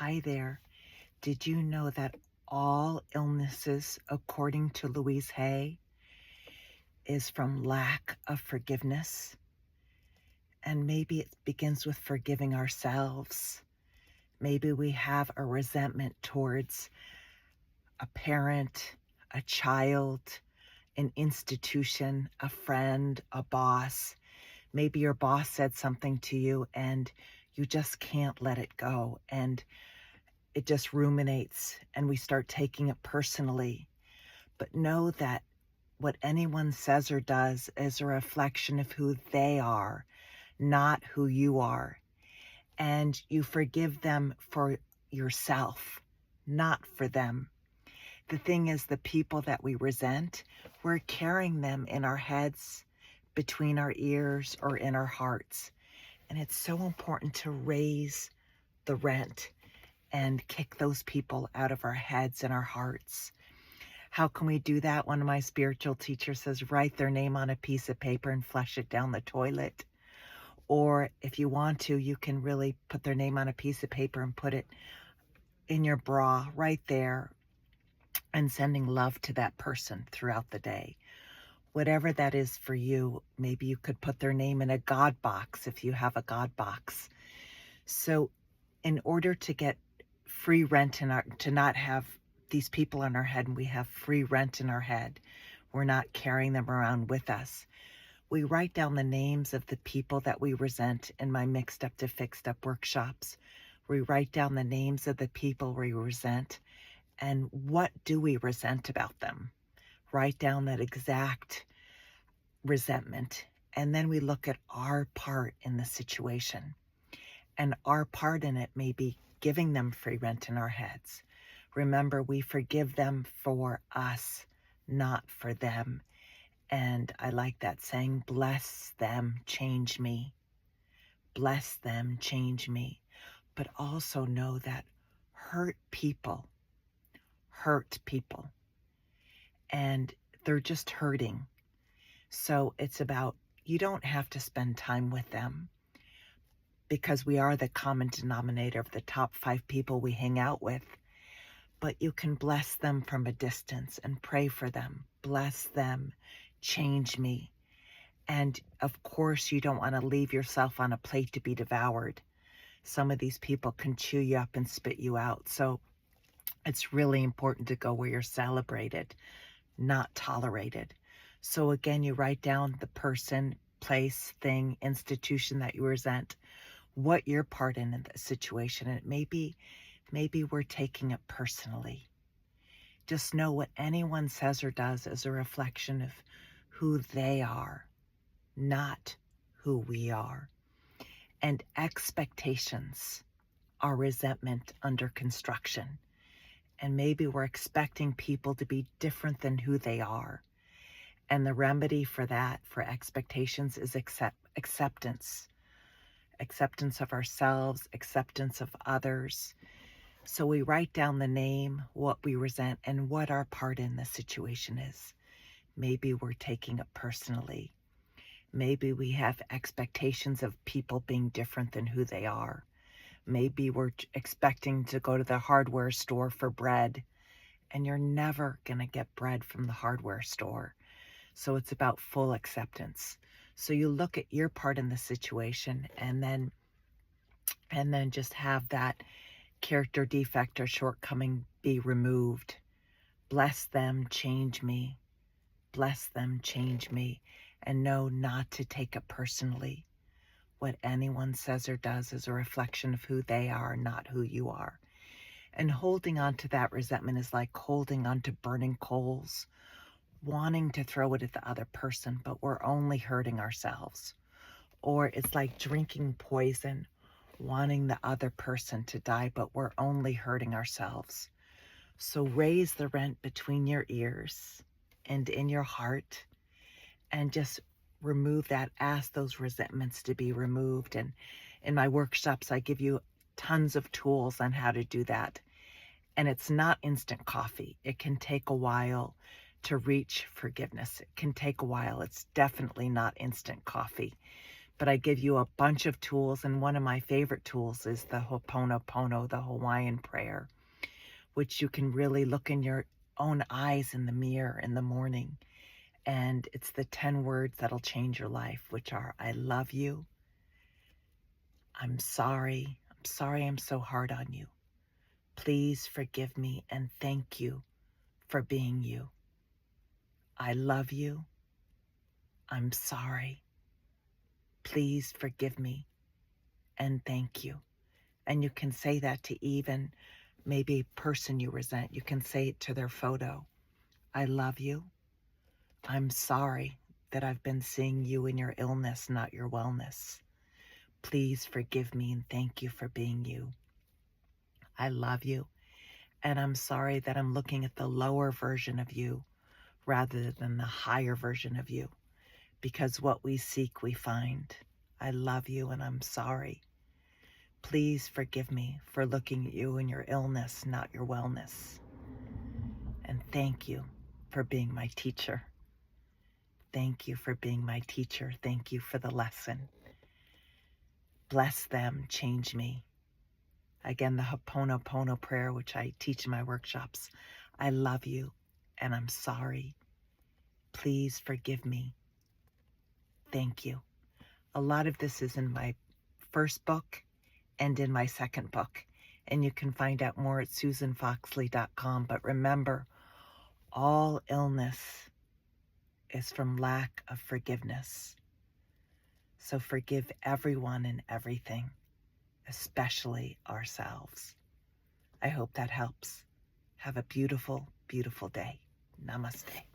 Hi there. Did you know that all illnesses, according to Louise Hay, is from lack of forgiveness? And maybe it begins with forgiving ourselves. Maybe we have a resentment towards a parent, a child, an institution, a friend, a boss. Maybe your boss said something to you and you just can't let it go. And it just ruminates and we start taking it personally. But know that what anyone says or does is a reflection of who they are, not who you are. And you forgive them for yourself, not for them. The thing is, the people that we resent, we're carrying them in our heads, between our ears, or in our hearts. And it's so important to raise the rent and kick those people out of our heads and our hearts. How can we do that? One of my spiritual teachers says, write their name on a piece of paper and flush it down the toilet. Or if you want to, you can really put their name on a piece of paper and put it in your bra right there and sending love to that person throughout the day. Whatever that is for you, maybe you could put their name in a God box if you have a God box. So in order to get free rent to not have these people in our head, and we have free rent in our head, we're not carrying them around with us. We write down the names of the people that we resent in my Mixed Up to Fixed Up workshops. We write down the names of the people we resent and what do we resent about them. Write down that exact resentment. And then we look at our part in the situation. And our part in it may be giving them free rent in our heads. Remember, we forgive them for us, not for them. And I like that saying, bless them, change me. Bless them, change me. But also know that hurt people, and they're just hurting. So it's about, you don't have to spend time with them because we are the common denominator of the top 5 people we hang out with. But you can bless them from a distance and pray for them. Bless them, change me. And of course, you don't want to leave yourself on a plate to be devoured. Some of these people can chew you up and spit you out. So it's really important to go where you're celebrated, not tolerated. So again, you write down the person, place, thing, institution that you resent, what your part in the situation. And maybe we're taking it personally. Just know what anyone says or does is a reflection of who they are, not who we are. And expectations are resentment under construction. And maybe we're expecting people to be different than who they are. And the remedy for that, for expectations, is acceptance. Acceptance of ourselves, acceptance of others. So we write down the name, what we resent, and what our part in the situation is. Maybe we're taking it personally. Maybe we have expectations of people being different than who they are. Maybe we're expecting to go to the hardware store for bread, and you're never going to get bread from the hardware store. So it's about full acceptance. So you look at your part in the situation and then just have that character defect or shortcoming be removed. Bless them, change me. Bless them, change me. And know not to take it personally. What anyone says or does is a reflection of who they are, not who you are. And holding on to that resentment is like holding on to burning coals, wanting to throw it at the other person, but we're only hurting ourselves. Or it's like drinking poison, wanting the other person to die, but we're only hurting ourselves. So raise the rent between your ears and in your heart and just remove that. Ask those resentments to be removed. And in my workshops, I give you tons of tools on how to do that. And it's not instant coffee. It can take a while to reach forgiveness. It can take a while. It's definitely not instant coffee. but I give you a bunch of tools, and one of my favorite tools is the Ho'oponopono, the Hawaiian prayer, which you can really look in your own eyes in the mirror in the morning. And it's the 10 words that'll change your life, which are, I love you. I'm sorry. I'm sorry I'm so hard on you. Please forgive me and thank you for being you. I love you. I'm sorry. Please forgive me and thank you. And you can say that to even maybe a person you resent. You can say it to their photo. I love you. I'm sorry that I've been seeing you in your illness, not your wellness. Please forgive me and thank you for being you. I love you. And I'm sorry that I'm looking at the lower version of you rather than the higher version of you, because what we seek, we find. I love you and I'm sorry. Please forgive me for looking at you in your illness, not your wellness. And thank you for being my teacher. Thank you for being my teacher. Thank you for the lesson. Bless them, change me. Again, the Ho'oponopono prayer, which I teach in my workshops. I love you and I'm sorry. Please forgive me. Thank you. A lot of this is in my first book and in my second book, and you can find out more at susanfoxley.com. But remember, all illness is from lack of forgiveness. So forgive everyone and everything, especially ourselves. I hope that helps. Have a beautiful, beautiful day. Namaste.